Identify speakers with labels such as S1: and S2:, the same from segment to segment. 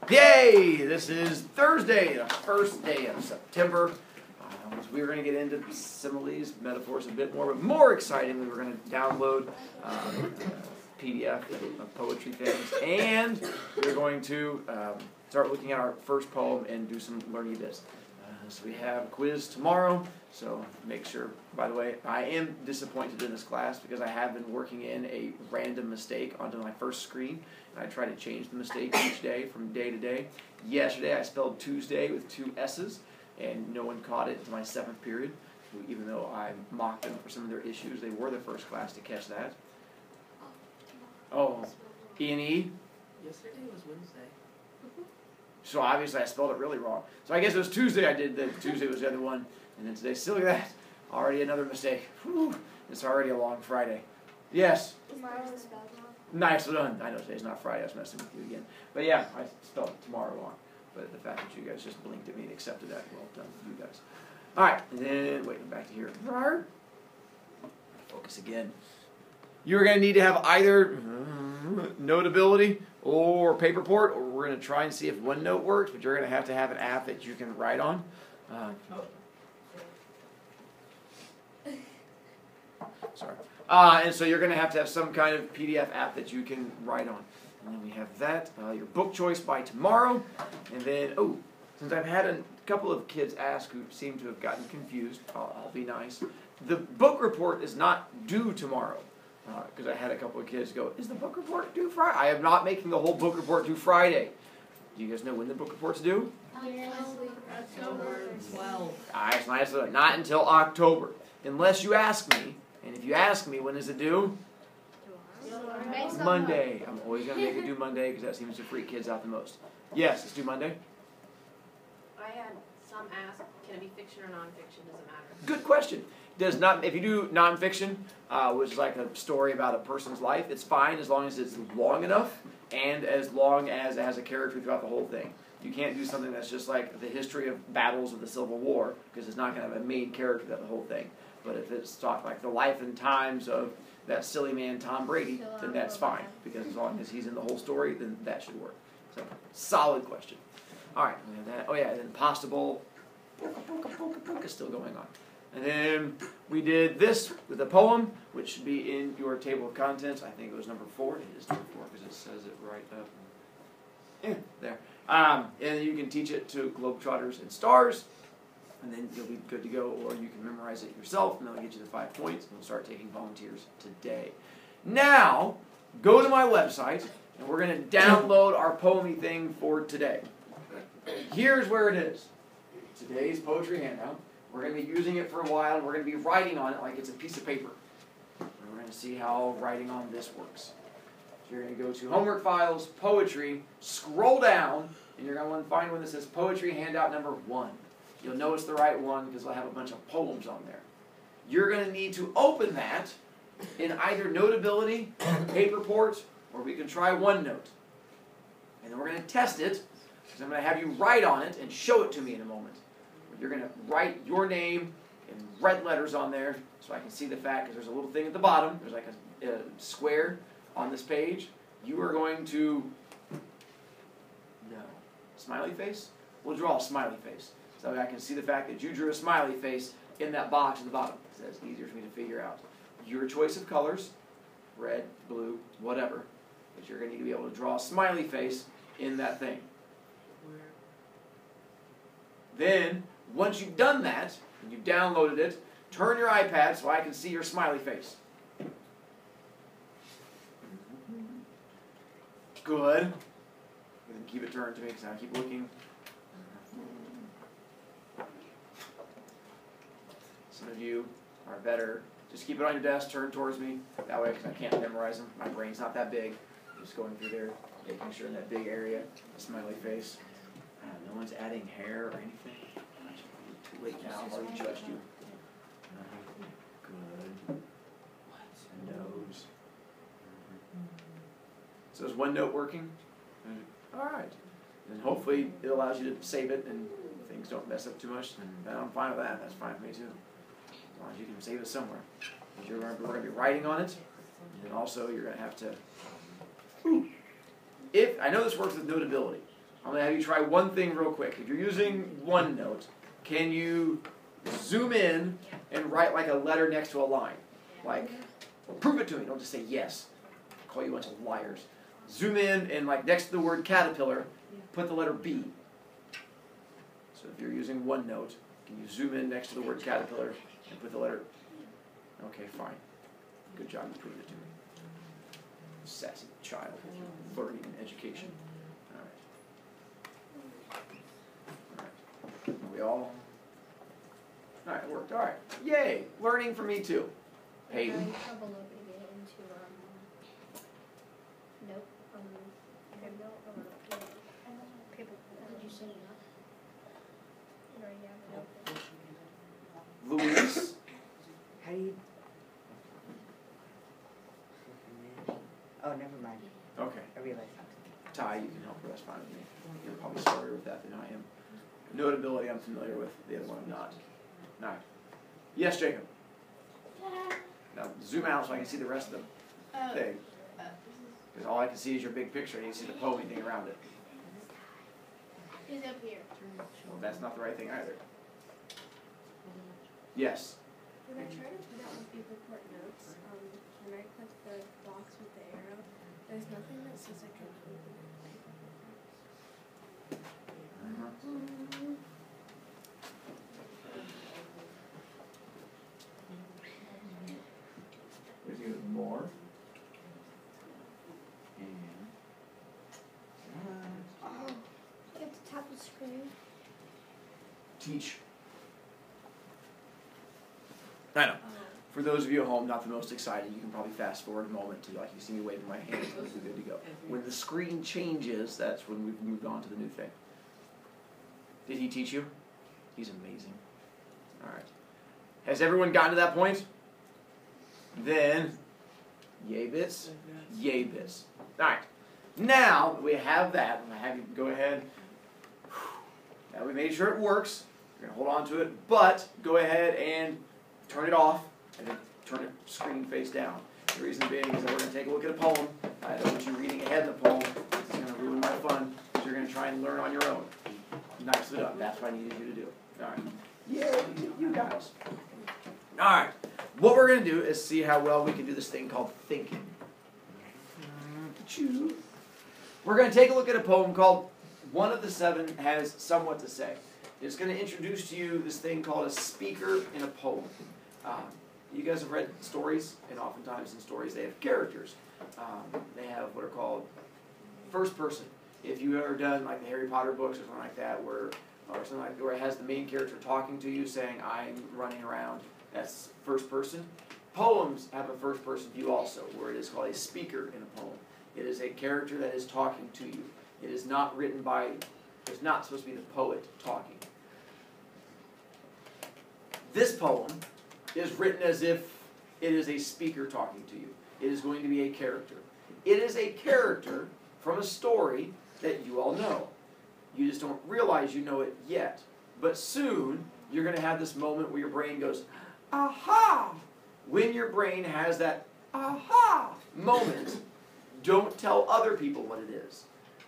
S1: Yay! This is Thursday, the first day of September. We're going to get into similes, metaphors a bit more, but more excitingly, we're going to download PDF of poetry things, and we're going to start looking at our first poem and do some learning bits. So we have a quiz tomorrow, so make sure, by the way, I am disappointed in this class because I have been working in a random mistake onto my first screen, and I try to change the mistake each day from day to day. Yesterday I spelled Tuesday with 2 S's, and no one caught it until my 7th period, even though I mocked them for some of their issues. They were the first class to catch that. Oh, E&E?
S2: Yesterday was Wednesday.
S1: So obviously I spelled it really wrong. So I guess it was Tuesday I did that. Tuesday was the other one. And then today, still look at that. Already another mistake. Whew. It's already a long Friday. Yes?
S3: Tomorrow is spelled wrong.
S1: Nice done. I know today's not Friday. I was messing with you again. But yeah, I spelled tomorrow wrong. But the fact that you guys just blinked at me and accepted that, well done, you guys. All right. And then, wait, I'm back to here. Focus again. You're going to need to have either Notability or Paperport, or we're going to try and see if OneNote works, but you're going to have an app that you can write on. Sorry. And so you're going to have some kind of PDF app that you can write on. And then we have that, your book choice by tomorrow. And then, since I've had a couple of kids ask who seem to have gotten confused, I'll be nice. The book report is not due tomorrow. Because I had a couple of kids go, is the book report due Friday? I am not making the whole book report due Friday. Do you guys know when the book report's due?
S2: October 12th.
S1: It's nice. Not until October. Unless you ask me. And if you ask me, when is it due? Monday. I'm always going to make it due Monday because that seems to freak kids out the most. Yes, it's due Monday.
S4: I had some ask, can it be fiction or nonfiction? Does it matter?
S1: Good question. If you do nonfiction, which is like a story about a person's life, it's fine as long as it's long enough and as long as it has a character throughout the whole thing. You can't do something that's just like the history of battles of the Civil War because it's not going to have a main character throughout the whole thing. But if it's talked like the life and times of that silly man Tom Brady, then that's fine because as long as he's in the whole story, then that should work. So, solid question. All right, we have that. Oh yeah, and then possible is still going on. And then we did this with a poem, which should be in your table of contents. I think it was number 4. It is number 4 because it says it right up there. And you can teach it to Globetrotters and Stars, and then you'll be good to go. Or you can memorize it yourself, and that'll get you the 5 points. And we'll start taking volunteers today. Now, go to my website, and we're going to download our poem-y thing for today. Here's where it is. Today's poetry handout. We're going to be using it for a while, and we're going to be writing on it like it's a piece of paper. And we're going to see how writing on this works. So you're going to go to Homework Files, Poetry, scroll down, and you're going to want to find one that says Poetry Handout number 1. You'll know it's the right one because it'll have a bunch of poems on there. You're going to need to open that in either Notability, Paperport, or we can try OneNote. And then we're going to test it, because I'm going to have you write on it and show it to me in a moment. You're going to write your name in red letters on there so I can see the fact, because there's a little thing at the bottom. There's like a square on this page. You are going to, smiley face? We'll draw a smiley face. So I can see the fact that you drew a smiley face in that box at the bottom. So that's easier for me to figure out. Your choice of colors, red, blue, whatever. But you're going to need to be able to draw a smiley face in that thing. Then, once you've done that, and you've downloaded it, turn your iPad so I can see your smiley face. Good. And then keep it turned to me because I keep looking. Some of you are better. Just keep it on your desk, turn towards me. That way, because I can't memorize them. My brain's not that big. Just going through there, making sure in that big area, a smiley face. No one's adding hair or anything. Too late now. I've already judged you. Good. Nose. So is OneNote working? All right. And hopefully it allows you to save it and things don't mess up too much. And I'm fine with that. That's fine with me too. As long as you can save it somewhere. We're going to be writing on it. And also you're going to have to... I know this works with Notability. I'm going to have you try one thing real quick. If you're using OneNote, can you zoom in and write like a letter next to a line? Like, prove it to me. Don't just say yes. I'll call you a bunch of liars. Zoom in and like next to the word caterpillar, put the letter B. So if you're using OneNote, can you zoom in next to the word caterpillar and put the letter... Okay, fine. Good job, you proved it to me. Sassy child, learning and education. All right. Are we all? All right, it worked. All right. Yay! Learning for me too. Hayden.
S3: I have trouble opening it into nope. Paper or paper. Did you say no?
S1: Luis.
S5: How do you? Oh, never mind.
S1: Okay.
S5: I realized.
S1: Ty, you can help her. That's fine with me. You're probably smarter with that than I am. Notability I'm familiar with. The other one I'm not. All right. Yes, Jacob. Now zoom out so I can see the rest of the thing. Because all I can see is your big picture and you can see the poem thing around it.
S3: It's up here.
S1: Well, that's not the right thing either. Yes.
S6: When I try to put out with paper port notes, when I click the box with the arrow, there's nothing that says I can open paper port notes.
S1: There's even more.
S3: At the top of the screen.
S1: Teach. I know. For those of you at home, not the most excited, you can probably fast forward a moment to like you see me waving my hand and we're good to go. When the screen changes, that's when we've moved on to the new thing. Did he teach you? He's amazing. All right. Has everyone gotten to that point? Then, yay bits, yay bits. All right. Now that we have that, I'm going to have you go ahead. Now we made sure it works. You're going to hold on to it, but go ahead and turn it off and then turn it screen face down. The reason being is that we're going to take a look at a poem. I don't want you reading ahead in the poem. It's going to ruin my fun because you're going to try and learn on your own. Nicely done. That's what I needed you to do. All right. Yay, you guys. All right. What we're going to do is see how well we can do this thing called thinking. We're going to take a look at a poem called One of the Seven Has Somewhat to Say. It's going to introduce to you this thing called a speaker in a poem. You guys have read stories, and oftentimes in stories they have characters. They have what are called first person. If you've ever done like the Harry Potter books or something like that, where it has the main character talking to you saying, I'm running around, that's first person. Poems have a first person view also, where it is called a speaker in a poem. It is a character that is talking to you. It is not written by, it's not supposed to be the poet talking. This poem is written as if it is a speaker talking to you. It is going to be a character. It is a character from a story that you all know. You just don't realize you know it yet. But soon, you're going to have this moment where your brain goes, aha! When your brain has that aha moment, don't tell other people what it is.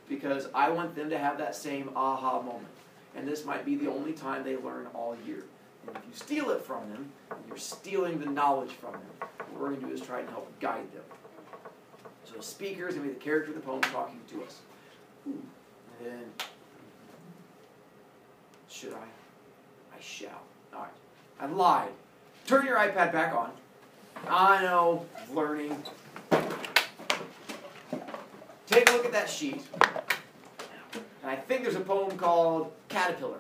S1: Because I want them to have that same aha moment. And this might be the only time they learn all year. And if you steal it from them, you're stealing the knowledge from them. What we're going to do is try and help guide them. So the speaker is going to be the character of the poem talking to us. Ooh. And then, should I? I shall. All right. I lied. Turn your iPad back on. I know, learning. Take a look at that sheet. And I think there's a poem called Caterpillar.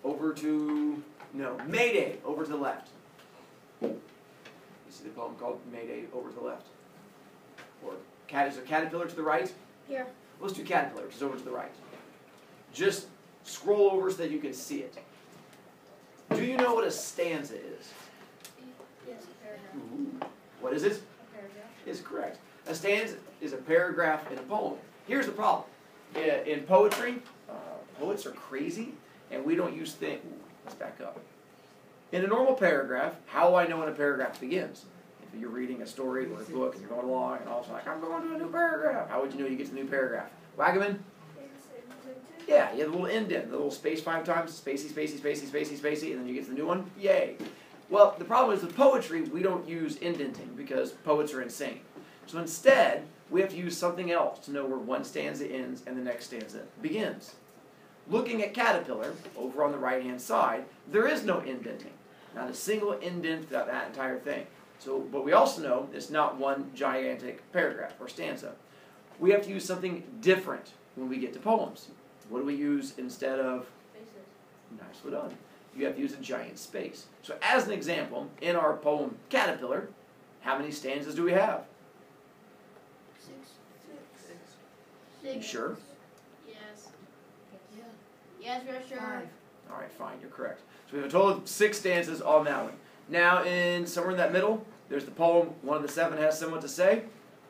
S1: Over to, no, Mayday, over to the left. You see the poem called Mayday, over to the left? Or is there Caterpillar to the right?
S3: Here.
S1: Let's do Caterpillar, which is over to the right. Just scroll over so that you can see it. Do you know what a stanza is?
S3: Yes, a paragraph.
S1: Ooh. What is it?
S3: A paragraph.
S1: Is correct. A stanza is a paragraph in a poem. Here's the problem. In poetry, poets are crazy, and we don't use things. Let's back up. In a normal paragraph, how do I know when a paragraph begins? If you're reading a story or a book and you're going along and all of a sudden, like, I'm going to a new paragraph. How would you know you get to the new paragraph? Wagaman? Yeah, you have the little indent, the little space 5 times, spacey, spacey, spacey, spacey, spacey, and then you get to the new one. Yay. Well, the problem is with poetry, we don't use indenting because poets are insane. So instead, we have to use something else to know where one stanza ends and the next stanza begins. Looking at caterpillar, over on the right-hand side, there is no indenting. Not a single indent throughout that entire thing. So, but we also know it's not one gigantic paragraph or stanza. We have to use something different when we get to poems. What do we use instead of?
S4: Spaces.
S1: Nicely done. You have to use a giant space. So as an example, in our poem Caterpillar, how many stanzas do we have?
S4: 6.
S1: You sure?
S4: Yes.
S2: Yeah.
S4: Yes, we're sure.
S2: 5.
S1: All right, fine, you're correct. So we have a total of 6 stanzas on that one. Now, in somewhere in that middle, there's the poem, one of the 7 has somewhat to say.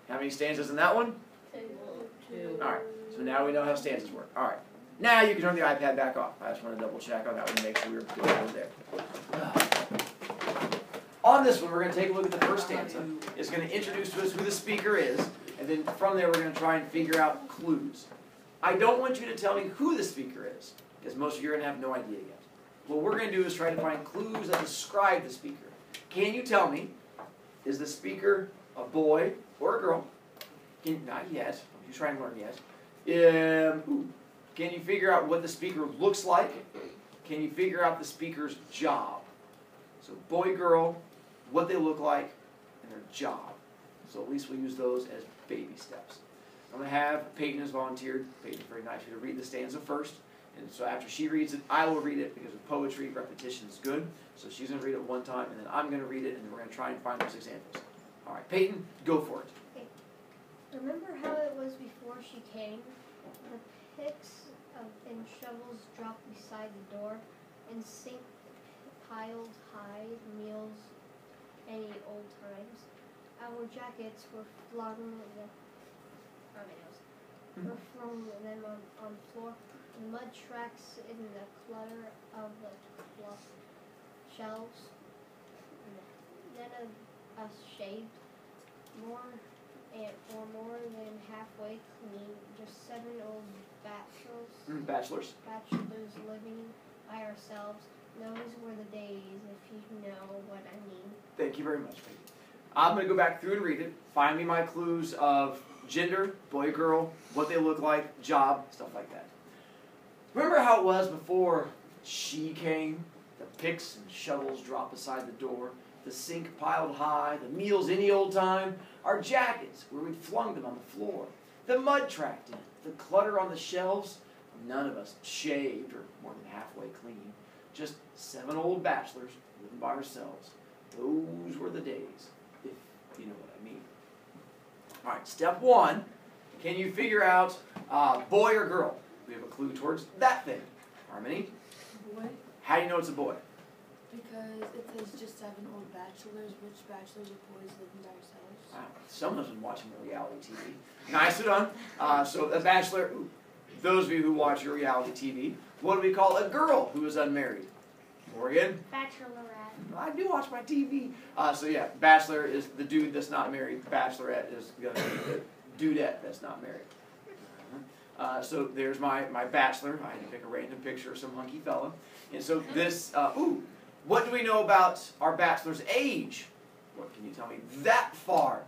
S1: How many stanzas in that one?
S4: 2.
S1: All right, so now we know how stanzas work. All right, now you can turn the iPad back off. I just want to double check on that one to make sure we were good over there. On this one, we're going to take a look at the first stanza. It's going to introduce to us who the speaker is, and then from there we're going to try and figure out clues. I don't want you to tell me who the speaker is, because most of you are going to have no idea yet. What we're going to do is try to find clues that describe the speaker. Can you tell me, is the speaker a boy or a girl? Not yet. You try and learn yet. Can you figure out what the speaker looks like? Can you figure out the speaker's job? So boy, girl, what they look like, and their job. So at least we'll use those as baby steps. I'm going to have Peyton has volunteered. Peyton's very nice to read the stanza first. And so after she reads it, I will read it because with poetry, repetition is good. So she's going to read it one time, and then I'm going to read it, and then we're going to try and find those examples. All right, Peyton, go for it.
S3: Okay. Remember how it was before she came? The picks and shovels dropped beside the door, and sink piled high, meals any old times. Our jackets were flung were flung then on the floor. Mud tracks in the clutter of the cloth shelves. None of us shaved, more than halfway clean. Just 7 old bachelors living by ourselves. Those were the days, if you know what I mean.
S1: Thank you very much, Peyton. I'm going to go back through and read it. Find me my clues of gender, boy, girl, what they look like, job, stuff like that. Remember how it was before she came? The picks and shovels dropped beside the door, the sink piled high, the meals any old time, our jackets where we'd flung them on the floor, the mud tracked in, the clutter on the shelves. None of us shaved or more than halfway clean. Just 7 old bachelors living by ourselves. Those were the days, if you know what I mean. All right, step 1. Can you figure out boy or girl? We have a clue towards that thing. Harmony?
S2: Boy,
S1: How do you know it's a boy?
S2: because it says just 7 old bachelors. Which bachelors or boys living by ourselves?
S1: Wow, someone's been watching the reality TV. Nicely done. So a bachelor, those of you who watch your reality TV, what do we call a girl who is unmarried? Morgan?
S3: Bachelorette.
S1: I do watch my TV. So yeah, bachelor is the dude that's not married. Bachelorette is going to be the dudette that's not married. So there's my bachelor. I had to pick a random picture of some hunky fella. And so this, what do we know about our bachelor's age? What can you tell me that far?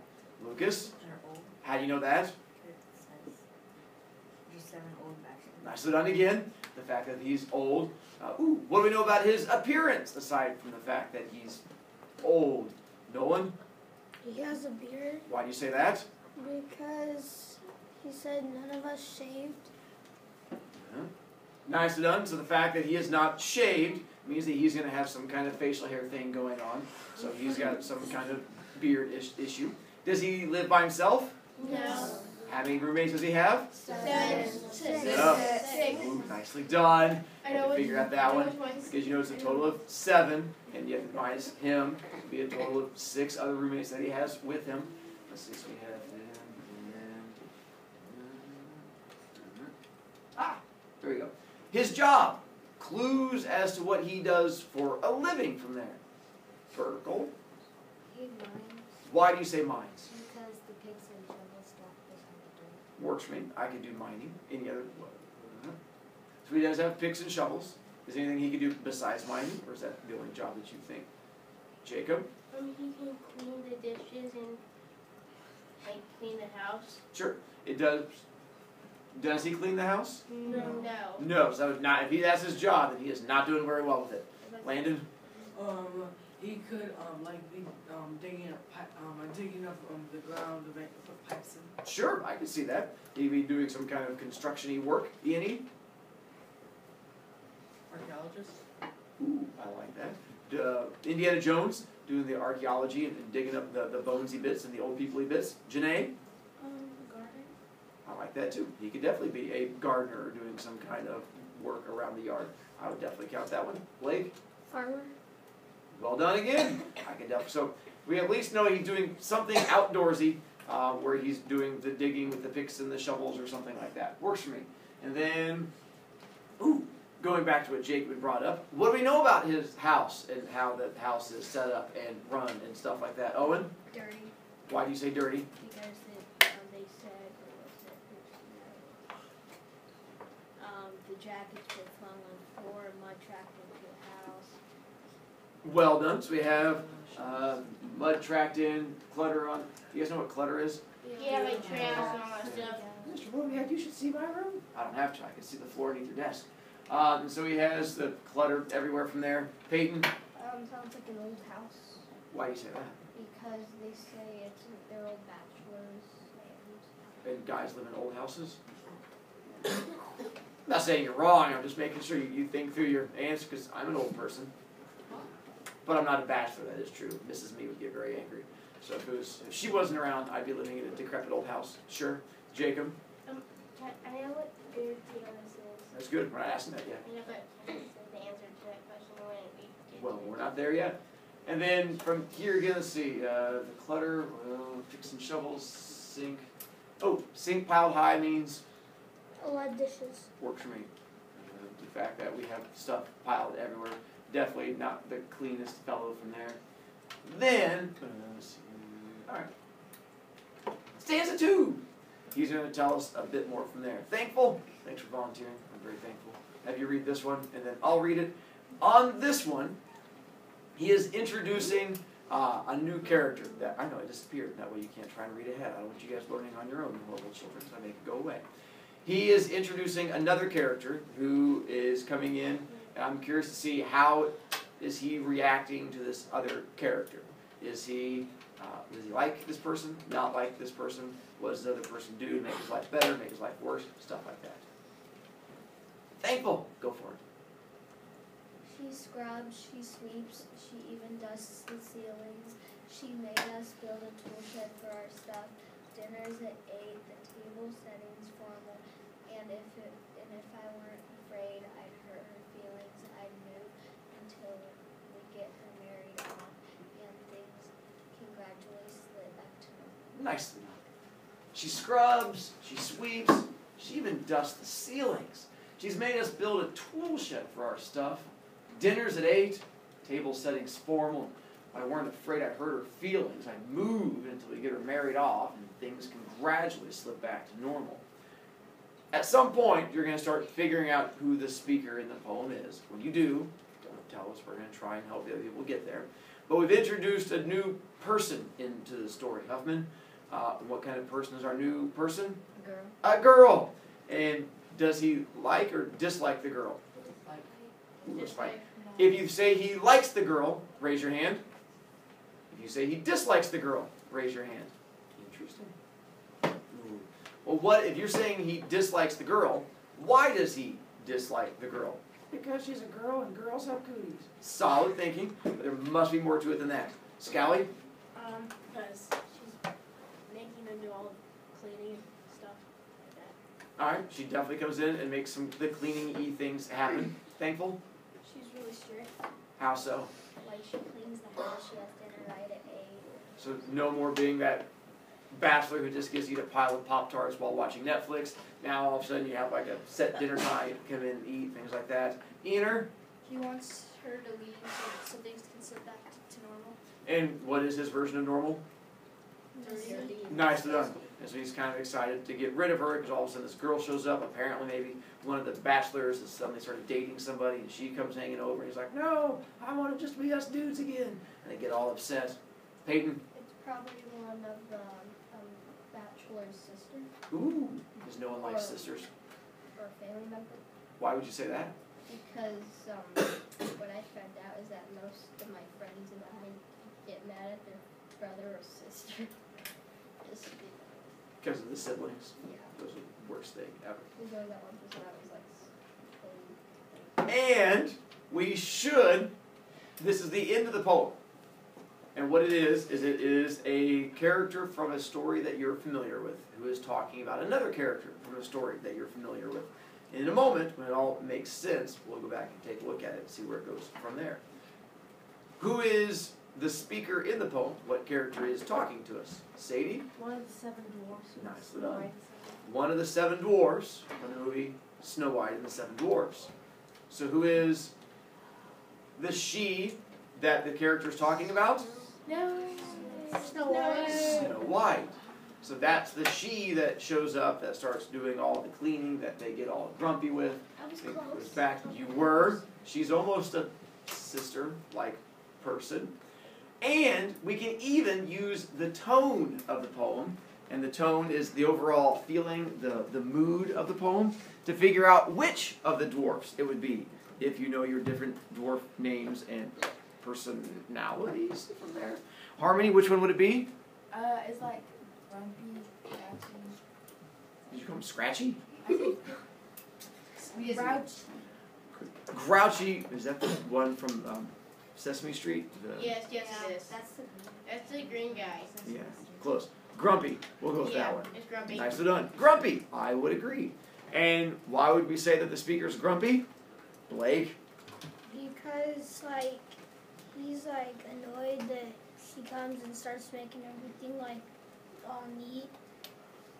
S1: Lucas,
S5: They're old.
S1: how do you know that?
S5: It says just 7 old bachelors.
S1: Nicely done again. The fact that he's old. What do we know about his appearance, aside from the fact that he's old? Nolan,
S6: He has a beard
S1: why do you say that?
S6: because he said none of us shaved.
S1: Nicely done. So the fact that he is not shaved means that he's going to have some kind of facial hair thing going on. So he's got some kind of beard issue. Does he live by himself?
S6: No.
S1: How many roommates does he have?
S6: 6.
S1: Ooh, nicely done.
S6: I
S1: You
S6: know
S1: have to
S6: what
S1: figure out that one
S6: mine's.
S1: because you know it's a total of 7, and yet minus him would be a total of 6 other roommates that he has with him. Let's see, so we have him and there we go. His job. Clues as to what he does for a living from there. Vertical.
S3: He minds
S1: Why do you say mines?
S3: because the pigs and shovels dropped beside the door.
S1: Works for me. I could do mining. Any other? So he does have picks and shovels. Is there anything he could do besides mining, or is that the only job that you think? Jacob?
S4: He can clean the dishes and like clean the house.
S1: Sure. It does. Does he clean the house?
S4: No.
S1: No. So that would not. If that's his job, then he is not doing very well with it. Landon?
S7: He could like be digging up the ground to put pipes in.
S1: Sure, I can see that. He'd be doing some kind of construction-y work. Ian?
S7: Archaeologist.
S1: Ooh, I like that. Indiana Jones doing the archaeology and digging up the bonesy bits and the old peoply bits. Janae?
S6: Garden.
S1: I like that too. He could definitely be a gardener doing some kind of work around the yard. I would definitely count that one. Blake?
S2: Farmer.
S1: Well done again. I can definitely. So we at least know he's doing something outdoorsy, where he's doing the digging with the picks and the shovels or something like that. Works for me. And then, going back to what Jake had brought up, what do we know about his house and how the house is set up and run and stuff like that? Owen?
S3: Dirty.
S1: Why do you say dirty?
S3: Because they said, the jackets were flung on the floor, mud tracked into the house.
S1: Well done. So we have mud tracked in, clutter on. You guys know what clutter is?
S4: Yeah, like trails and all that stuff.
S1: Mr. Brovicast, you should see my room. I don't have to. I can see the floor beneath your desk. And so he has the clutter everywhere from there. Peyton?
S3: Sounds like an old house.
S1: Why do you say that?
S3: Because they say they're old bachelors
S1: And guys live in old houses? I'm not saying you're wrong. I'm just making sure you think through your answer, because I'm an old person. But I'm not a bachelor, that is true. Mrs. Me would get very angry. So if she wasn't around, I'd be living in a decrepit old house. Sure. Jacob?
S4: I know what good pianist is.
S1: That's good. We're not asking that yet.
S4: Yeah, but the answer to that question wouldn't be.
S1: Well, we're not there yet. And then from here again, let's see. The clutter, picks and shovels, sink. Oh, sink piled high means
S2: A lot of dishes.
S1: works for me. The fact that we have stuff piled everywhere. Definitely not the cleanest fellow from there. Then, let's see. Alright. Stanza 2. He's going to tell us a bit more from there. Thankful. Thanks for volunteering. I'm very thankful. Have you read this one, and then I'll read it. On this one, he is introducing a new character. That I know it disappeared. That way you can't try and read ahead. I don't want you guys learning on your own, you horrible children, so I make it go away. He is introducing another character who is coming in. And I'm curious to see how is he reacting to this other character. Does he like this person? Not like this person? What does the other person do to make his life better, make his life worse? Stuff like that. Thankful. Go for it.
S3: She scrubs, she sweeps, she even dusts the ceilings. She made us build a tool shed for our stuff. Dinner's at 8, the table setting's formal, and if I weren't afraid I'd hurt her feelings, I'd move until we get her married off, and things can gradually slip back to normal.
S1: Nicely done. She scrubs, she sweeps, she even dusts the ceilings. She's made us build a tool shed for our stuff. Dinner's at 8, table setting's formal. If I weren't afraid I'd hurt her feelings, I'd move until we get her married off and things can gradually slip back to normal. At some point, you're going to start figuring out who the speaker in the poem is. When you do, don't tell us. We're going to try and help the other people get there. But we've introduced a new person into the story. Huffman, what kind of person is our new person?
S3: Girl.
S1: A girl. And does he like or dislike the girl? Ooh, that's fine. If you say he likes the girl, raise your hand. If you say he dislikes the girl, raise your hand. Interesting. Ooh. Well, what if you're saying he dislikes the girl? Why does he dislike the girl? Because she's a girl and girls have cooties. Solid thinking, but there must be more to it than that. Scally?
S4: Because she's making him do all the cleaning and stuff like that.
S1: All right, she definitely comes in and makes some the cleaning-y things happen. Thankful?
S3: She's really strict.
S1: How so?
S3: Like she cleans the house, she has dinner right at 8.
S1: So no more being that bachelor who just gets you a pile of Pop-Tarts while watching Netflix. Now all of a sudden you have like a set dinner time, come in and eat, things like that. Eater?
S2: He wants her to leave so things can slip back to normal.
S1: And what is his version of normal? Nicely done. And so he's kind of excited to get rid of her because all of a sudden this girl shows up. Apparently maybe one of the bachelors has suddenly started dating somebody and she comes hanging over and he's like, no, I want to just be us dudes again. And they get all upset. Peyton?
S3: It's probably one of the bachelor's sisters
S1: Ooh, because no one likes sisters.
S3: or a family member.
S1: Why would you say that?
S3: Because what I found out is that most of my friends and I get mad at their brother or sister. Just
S1: Because of the siblings.
S3: yeah.
S1: Those are the worst thing ever.
S3: There's only that one person that was like.
S1: And we should, this is the end of the poem. And what it is a character from a story that you're familiar with, who is talking about another character from a story that you're familiar with. In a moment, when it all makes sense, we'll go back and take a look at it and see where it goes from there. Who is the speaker in the poem? What character is talking to us? Sadie?
S6: One of the 7 dwarfs.
S1: Nicely done. One of the 7 dwarfs from the movie Snow White and the 7 Dwarfs. So who is the she that the character is talking about?
S6: No.
S3: Snow White.
S1: Snow White. So that's the she that shows up, that starts doing all the cleaning, that they get all grumpy with.
S3: I was
S1: It
S3: close.
S1: goes back, you were. She's almost a sister-like person. And we can even use the tone of the poem, and the tone is the overall feeling, the mood of the poem, to figure out which of the dwarfs it would be, if you know your different dwarf names and personalities from there. Harmony, which one would it be?
S2: It's like grumpy, grouchy.
S1: Did you call him Scratchy?
S2: Grouchy.
S1: Grouchy, is that the one from Sesame Street?
S4: Yes, it is.
S2: That's
S4: the green guy.
S1: Yeah, close. Grumpy, we'll go with that one.
S4: It's grumpy.
S1: Nicely done. Grumpy, I would agree. And why would we say that the speaker's grumpy? Blake?
S8: Because, like, he's, like, annoyed that she comes and starts making everything, like, all neat.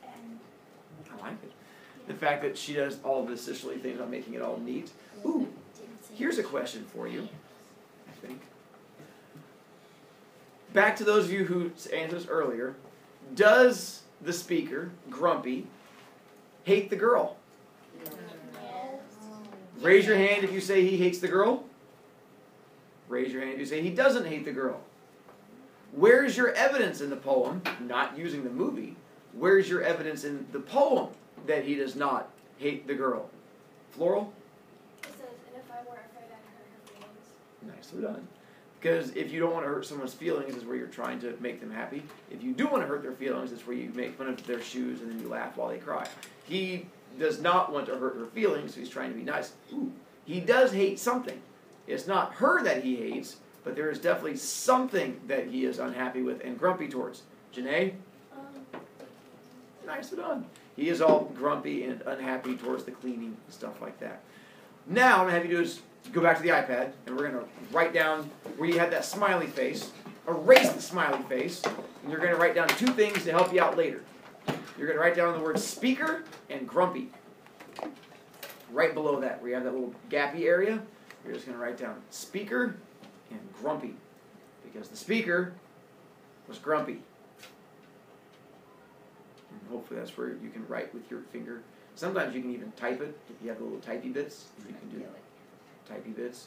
S8: And
S1: I like it. The fact that she does all the sisterly things on making it all neat. Ooh, here's a question for you, I think. Back to those of you who answered this earlier. Does the speaker, Grumpy, hate the girl? Raise your hand if you say he hates the girl. Raise your hand if you say he doesn't hate the girl. Where's your evidence in the poem, not using the movie, where's your evidence in the poem that he does not hate the girl? Floral?
S6: It says, and if I weren't afraid I'd hurt her feelings.
S1: Nicely done. Because if you don't want to hurt someone's feelings, is where you're trying to make them happy. If you do want to hurt their feelings, it's where you make fun of their shoes and then you laugh while they cry. He does not want to hurt her feelings, so he's trying to be nice. Ooh, he does hate something. It's not her that he hates, but there is definitely something that he is unhappy with and grumpy towards. Janae? Nicely done. He is all grumpy and unhappy towards the cleaning and stuff like that. Now, what I'm going to have you do is go back to the iPad, and we're going to write down where you had that smiley face, erase the smiley face, and you're going to write down 2 things to help you out later. You're going to write down the word speaker and grumpy. Right below that, where you have that little gappy area, you're just going to write down speaker and grumpy, because the speaker was grumpy. And hopefully that's where you can write with your finger. Sometimes you can even type it. If you have the little typey bits, you can do typey bits.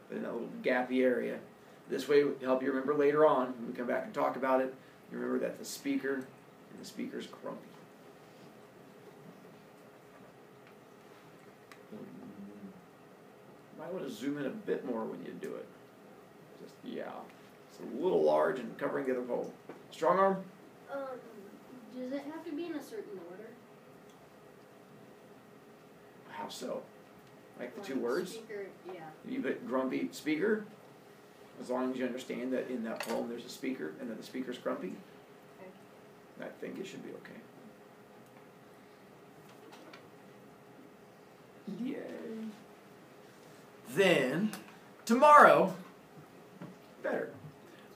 S1: But in that little gappy area. This way it will help you remember later on, when we come back and talk about it, you remember that the speaker and the speaker's grumpy. Might want to zoom in a bit more when you do it. Just, yeah. It's a little large and covering the other pole. Strong arm?
S4: Does it have to be in a certain order?
S1: How so? Like the 2 words?
S4: Speaker, yeah.
S1: You put grumpy speaker, as long as you understand that in that poem there's a speaker and that the speaker's grumpy.
S4: Okay.
S1: I think it should be okay. Yay. Then, tomorrow, better.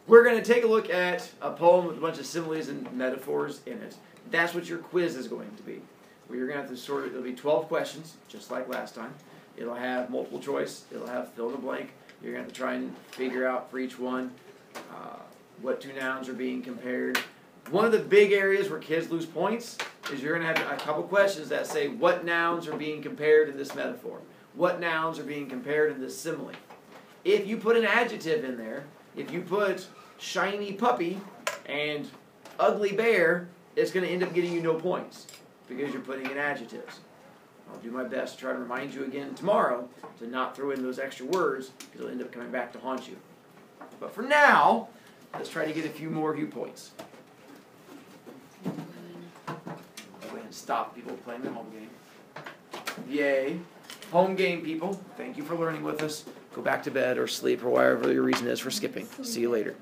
S1: We're going to take a look at a poem with a bunch of similes and metaphors in it. That's what your quiz is going to be. Where you're going to have to sort it. It'll be 12 questions, just like last time. It'll have multiple choice. It'll have fill in the blank. You're going to have to try and figure out for each one What two nouns are being compared? One of the big areas where kids lose points is you're going to have a couple questions that say what nouns are being compared in this metaphor. What nouns are being compared in this simile? If you put an adjective in there, if you put shiny puppy and ugly bear, it's going to end up getting you no points because you're putting in adjectives. I'll do my best to try to remind you again tomorrow to not throw in those extra words because it'll end up coming back to haunt you. But for now, let's try to get a few more viewpoints. Go ahead and stop people playing their home game. Yay. Home game, people. Thank you for learning with us. Go back to bed or sleep or whatever your reason is for skipping. See you later.